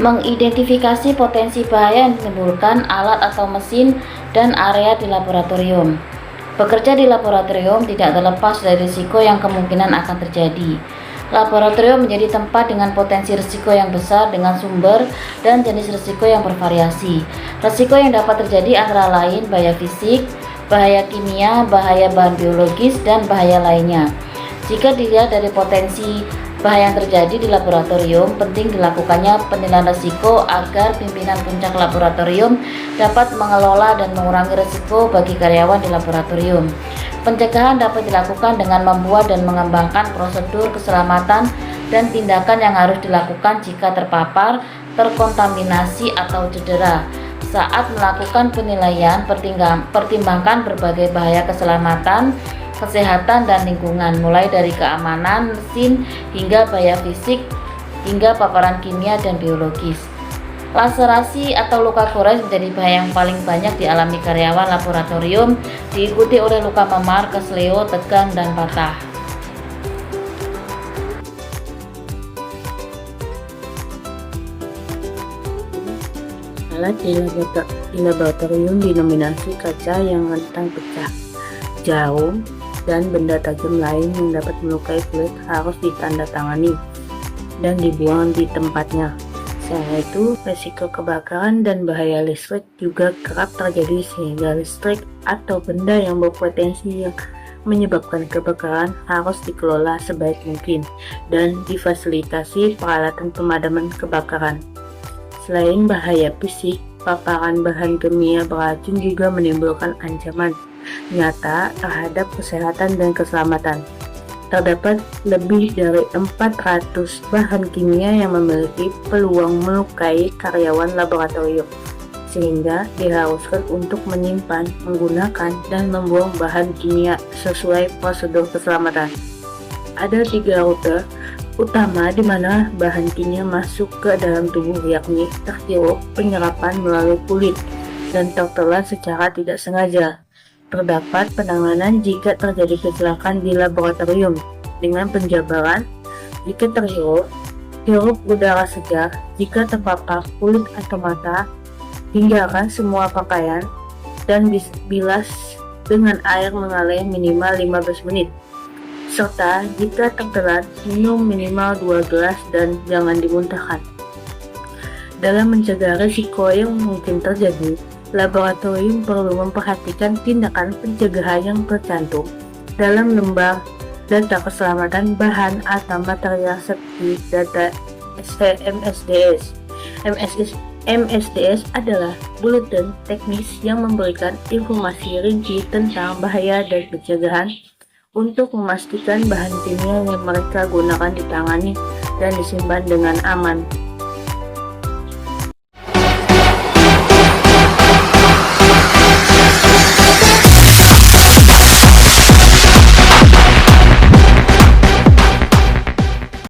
Mengidentifikasi potensi bahaya yang ditimbulkan alat atau mesin dan area di laboratorium. Bekerja di laboratorium tidak terlepas dari risiko yang kemungkinan akan terjadi. Laboratorium menjadi tempat dengan potensi risiko yang besar dengan sumber dan jenis risiko yang bervariasi. Risiko yang dapat terjadi antara lain bahaya fisik, bahaya kimia, bahaya bahan biologis, dan bahaya lainnya. Jika dilihat dari potensi bahaya yang terjadi di laboratorium, penting dilakukannya penilaian risiko agar pimpinan puncak laboratorium dapat mengelola dan mengurangi risiko bagi karyawan di laboratorium. Pencegahan dapat dilakukan dengan membuat dan mengembangkan prosedur keselamatan dan tindakan yang harus dilakukan jika terpapar, terkontaminasi, atau cedera. Saat melakukan penilaian, pertimbangkan berbagai bahaya keselamatan, kesehatan, dan lingkungan, mulai dari keamanan mesin hingga bahaya fisik hingga paparan kimia dan biologis. Laserasi atau luka gores menjadi bahaya yang paling banyak dialami karyawan laboratorium, diikuti oleh luka memar, kesleo, tegang, dan patah. Alat di laboratorium dinominasi kaca yang rentan pecah, jarum, dan benda tajam lain yang dapat melukai kulit harus ditandatangani dan dibuang di tempatnya. Selain itu, risiko kebakaran dan bahaya listrik juga kerap terjadi sehingga listrik atau benda yang berpotensi yang menyebabkan kebakaran harus dikelola sebaik mungkin dan difasilitasi peralatan pemadaman kebakaran. Selain bahaya fisik, paparan bahan kimia beracun juga menimbulkan ancaman nyata terhadap kesehatan dan keselamatan. Terdapat lebih dari 400 bahan kimia yang memiliki peluang melukai karyawan laboratorium, sehingga diharuskan untuk menyimpan, menggunakan, dan membuang bahan kimia sesuai prosedur keselamatan. Ada 3 rute utama di mana bahan kimia masuk ke dalam tubuh, yakni terhirup, penyerapan melalui kulit, dan tertelan secara tidak sengaja. Terdapat penanganan jika terjadi kecelakaan di laboratorium dengan penjabaran jika terhirup, hirup udara segar, jika terpapar kulit atau mata, tinggalkan semua pakaian, dan bilas dengan air mengalir minimal 15 menit. Serta jika tertelan, minum minimal 2 gelas dan jangan dimuntahkan. Dalam mencegah risiko yang mungkin terjadi, laboratorium perlu memperhatikan tindakan pencegahan yang tercantum dalam lembar data keselamatan bahan atau material seperti data MSDS. MSDS adalah buletin teknis yang memberikan informasi rinci tentang bahaya dan pencegahan untuk memastikan bahan kimia yang mereka gunakan ditangani dan disimpan dengan aman.